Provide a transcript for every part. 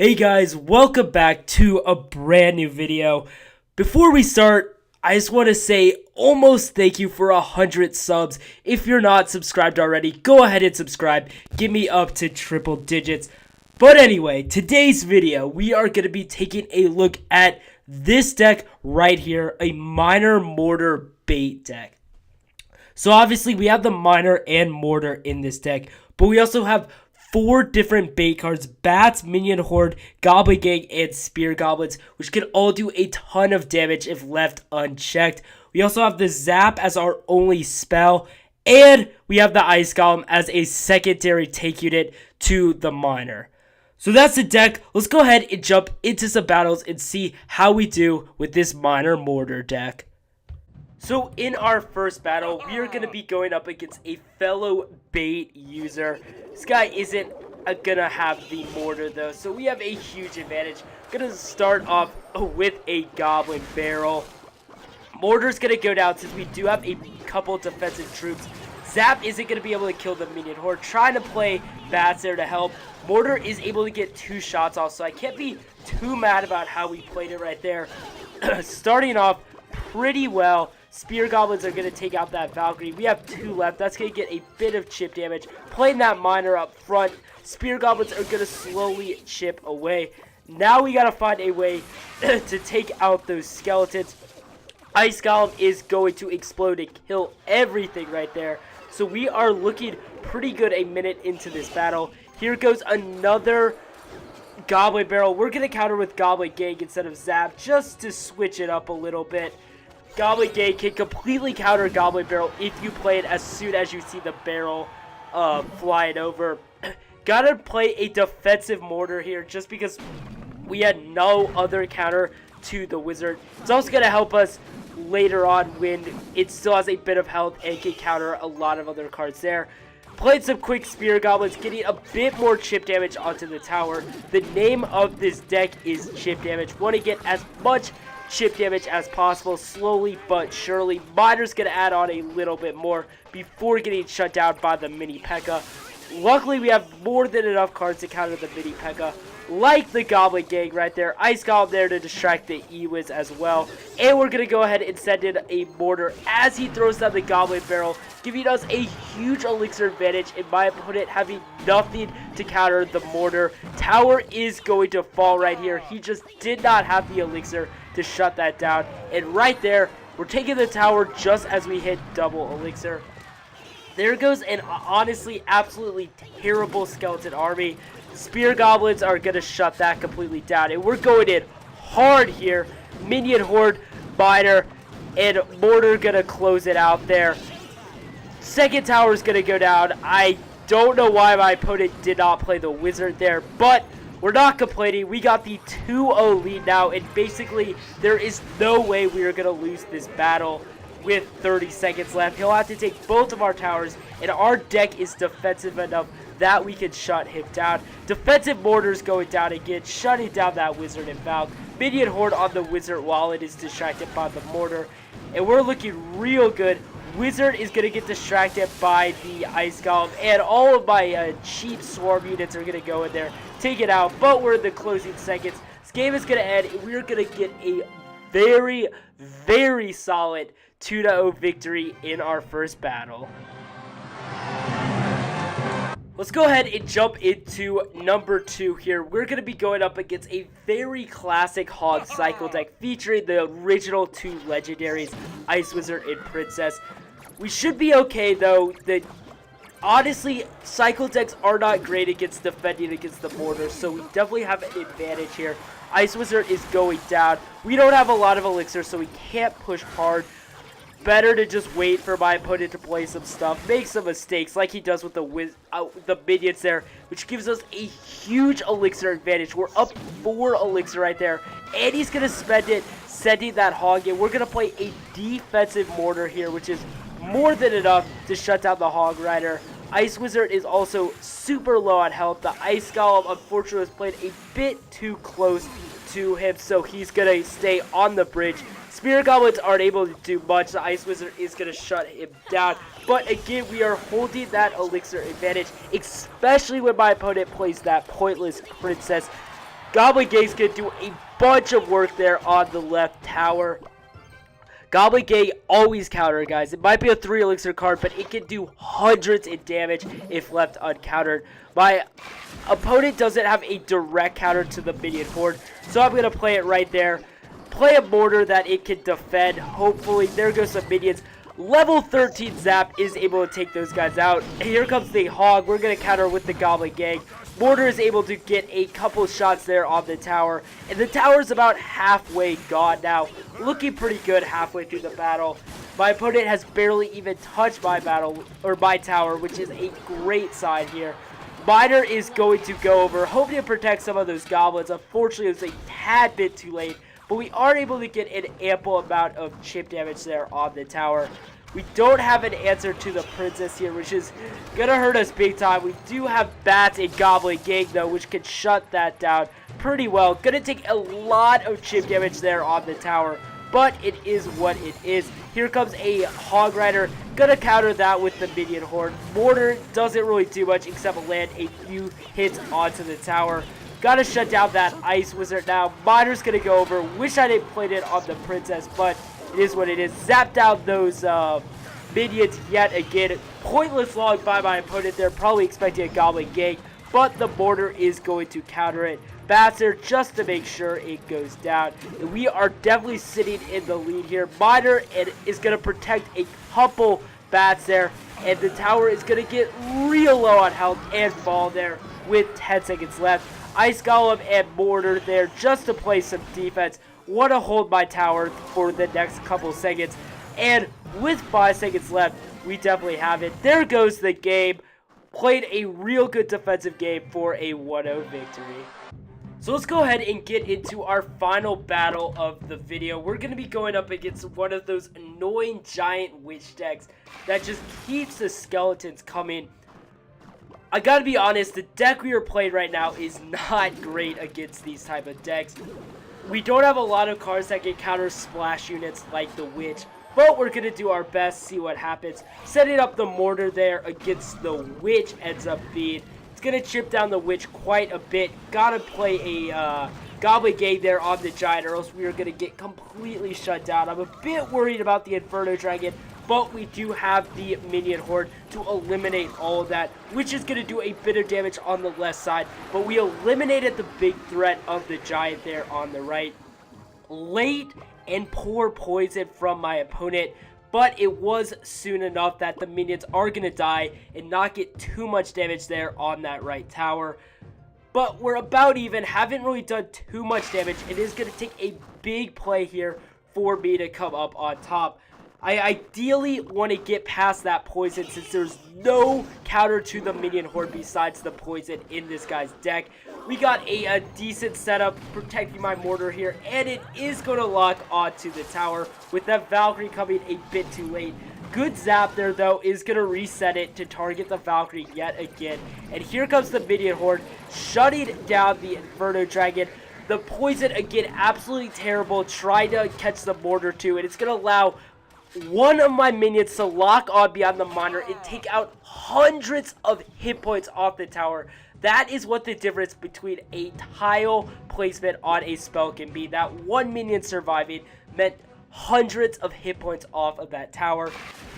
Hey guys, welcome back to a brand new video. Before we start, I just want to say almost thank you for 100 subs. If you're not subscribed already, go ahead and subscribe. Get me up to triple digits. But anyway, today's video, we are going to be taking a look at this deck right here, a Miner Mortar bait deck. So obviously we have the Miner and Mortar in this deck, but we also have 4 different bait cards: Bats, Minion Horde, Goblin Gang, and Spear Goblins, which can all do a ton of damage if left unchecked. We also have the Zap as our only spell, and we have the Ice Golem as a secondary take unit to the Miner. So that's the deck. Let's go ahead and jump into some battles and see how we do with this Miner Mortar deck. So in our first battle, we are going to be going up against a fellow bait user. This guy isn't going to have the mortar though, so we have a huge advantage. Going to start off with a goblin barrel. Mortar's going to go down since we do have a couple defensive troops. Zap isn't going to be able to kill the minion horde. Trying to play bats there to help. Mortar is able to get 2 shots off, so I can't be too mad about how we played it right there. Starting off pretty well. Spear Goblins are going to take out that Valkyrie. We have 2 left. That's going to get a bit of chip damage. Playing that Miner up front. Spear Goblins are going to slowly chip away. Now we got to find a way to take out those skeletons. Ice Golem is going to explode and kill everything right there. So we are looking pretty good a minute into this battle. Here goes another Goblin Barrel. We're going to counter with Goblin Gang instead of Zap just to switch it up a little bit. Goblin Gang can completely counter Goblin Barrel if you play it as soon as you see the barrel flying over. Gotta play a defensive mortar here just because we had no other counter to the wizard. It's also going to help us later on when it still has a bit of health and can counter a lot of other cards there. Played some quick Spear Goblins, getting a bit more chip damage onto the tower. The name of this deck is chip damage. Want to get as much chip damage as possible, slowly but surely. Miner's going to add on a little bit more before getting shut down by the mini P.E.K.K.A. Luckily, we have more than enough cards to counter the mini P.E.K.K.A. like the Goblin Gang right there. Ice Golem there to distract the E-Wiz as well. And we're going to go ahead and send in a Mortar as he throws down the Goblin Barrel, giving us a huge elixir advantage and my opponent having nothing to counter the Mortar. Tower is going to fall right here. He just did not have the elixir to shut that down. And right there, we're taking the tower just as we hit double elixir. There goes an honestly absolutely terrible skeleton army. Spear Goblins are going to shut that completely down. And we're going in hard here. Minion Horde, Miner, and Mortar going to close it out there. Second tower is going to go down. I don't know why my opponent did not play the wizard there, but we're not complaining. We got the 2-0 lead now, and basically there is no way we are going to lose this battle with 30 seconds left. He'll have to take both of our towers, and our deck is defensive enough that we can shut him down. Defensive Mortars going down again, shutting down that wizard and Valk. Minion Horde on the wizard while it is distracted by the Mortar, and we're looking real good. Wizard is going to get distracted by the Ice Golem, and all of my cheap swarm units are going to go in there, take it out, but we're in the closing seconds. This game is going to end, and we're going to get a very, very solid 2-0 victory in our first battle. Let's go ahead and jump into number 2 here. We're going to be going up against a very classic Hog Cycle deck featuring the original 2 legendaries, Ice Wizard and Princess. We should be okay though. Honestly, Cycle decks are not great against defending against the Mortar, so we definitely have an advantage here. Ice Wizard is going down. We don't have a lot of elixir, so we can't push hard. Better to just wait for my opponent to play some stuff, make some mistakes like he does with the minions there, which gives us a huge elixir advantage. We're up 4 elixir right there, and he's going to spend it sending that hog in. We're going to play a defensive Mortar here, which is more than enough to shut down the Hog Rider. Ice Wizard is also super low on health. The Ice Golem, unfortunately, was played a bit too close to him, so he's going to stay on the bridge. Spear Goblins aren't able to do much. The Ice Wizard is going to shut him down. But again, we are holding that elixir advantage, especially when my opponent plays that pointless Princess. Goblin Gang's going to do a bunch of work there on the left tower. Goblin Gang always counter, guys. It might be a 3 elixir card, but it can do hundreds in damage if left uncountered. My opponent doesn't have a direct counter to the minion horde, so I'm going to play it right there. Play a mortar that it can defend. Hopefully, there goes some minions. Level 13 Zap is able to take those guys out. Here comes the Hog. We're going to counter with the Goblin Gang. Mortar is able to get a couple shots there on the tower. And the tower is about halfway gone now. Looking pretty good halfway through the battle. My opponent has barely even touched my tower, which is a great sign here. Miner is going to go over, hoping to protect some of those goblins. Unfortunately, it was a tad bit too late. But we are able to get an ample amount of chip damage there on the tower. We don't have an answer to the princess here, which is going to hurt us big time. We do have bats and Goblin Gang, though, which can shut that down pretty well. Going to take a lot of chip damage there on the tower, but it is what it is. Here comes a Hog Rider. Going to counter that with the minion horde. Mortar doesn't really do much except land a few hits onto the tower. Gotta shut down that Ice Wizard now. Miner's gonna go over. Wish I didn't play it on the Princess, but it is what it is. Zap down those minions yet again. Pointless log by my opponent there. Probably expecting a Goblin Gang, but the Mortar is going to counter it. Bats there just to make sure it goes down. And we are definitely sitting in the lead here. Miner is gonna protect a couple bats there, and the tower is gonna get real low on health and fall there with 10 seconds left. Ice Golem and Mortar there just to play some defense. Want to hold my tower for the next couple seconds. And with 5 seconds left, we definitely have it. There goes the game. Played a real good defensive game for a 1-0 victory. So let's go ahead and get into our final battle of the video. We're going to be going up against one of those annoying giant witch decks that just keeps the skeletons coming. I gotta be honest, the deck we are playing right now is not great against these type of decks. We don't have a lot of cards that can counter splash units like the Witch, but we're gonna do our best, see what happens. Setting up the Mortar there against the Witch ends up being. It's gonna chip down the Witch quite a bit. Gotta play a Goblin Gang there on the Giant, or else we are gonna get completely shut down. I'm a bit worried about the Inferno Dragon, but we do have the minion horde to eliminate all of that, which is going to do a bit of damage on the left side. But we eliminated the big threat of the giant there on the right. Late and poor poison from my opponent, but it was soon enough that the minions are going to die and not get too much damage there on that right tower. But we're about even, haven't really done too much damage. It is going to take a big play here for me to come up on top. I ideally want to get past that poison since there's no counter to the minion horde besides the poison in this guy's deck. We got a decent setup protecting my Mortar here, and it is going to lock onto the tower with that Valkyrie coming a bit too late. Good zap there, though, is going to reset it to target the Valkyrie yet again. And here comes the minion horde, shutting down the Inferno Dragon. The poison, again, absolutely terrible. Trying to catch the Mortar, too, and it's going to allow one of my minions to lock on beyond the Miner and take out hundreds of hit points off the tower. That is what the difference between a tile placement on a spell can be. That one minion surviving meant hundreds of hit points off of that tower.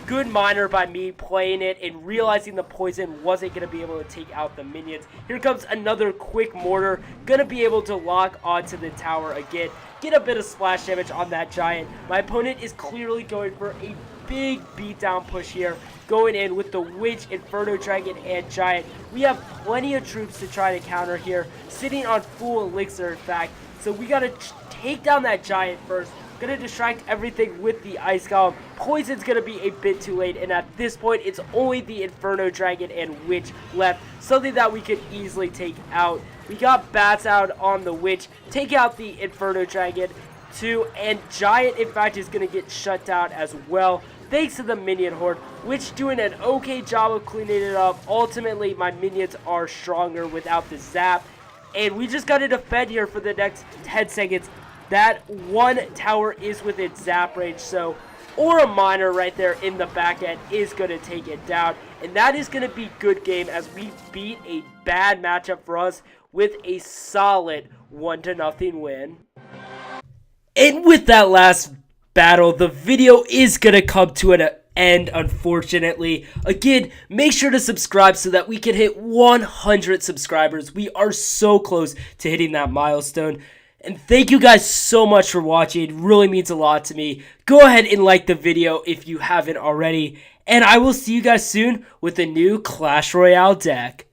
Good Miner by me playing it and realizing the poison wasn't going to be able to take out the minions. Here comes another quick Mortar. Going to be able to lock onto the tower again. Get a bit of splash damage on that giant. My opponent is clearly going for a big beatdown push here. Going in with the Witch, Inferno Dragon, and Giant. We have plenty of troops to try to counter here. Sitting on full elixir, in fact. So we got to take down that Giant first. Gonna distract everything with the Ice Golem. Poison's gonna be a bit too late, and at this point, it's only the Inferno Dragon and Witch left. Something that we could easily take out. We got Bats out on the Witch. Take out the Inferno Dragon, too, and Giant, in fact, is gonna get shut down as well. Thanks to the Minion Horde, which doing an okay job of cleaning it up. Ultimately, my minions are stronger without the zap, and we just gotta defend here for the next 10 seconds. That one tower is within zap range, so or a Miner right there in the back end is going to take it down. And that is going to be good game as we beat a bad matchup for us. with a solid 1-0 win. And with that last battle, the video is going to come to an end, unfortunately. Again, make sure to subscribe so that we can hit 100 subscribers. We are so close to hitting that milestone. And thank you guys so much for watching. It really means a lot to me. Go ahead and like the video if you haven't already. And I will see you guys soon with a new Clash Royale deck.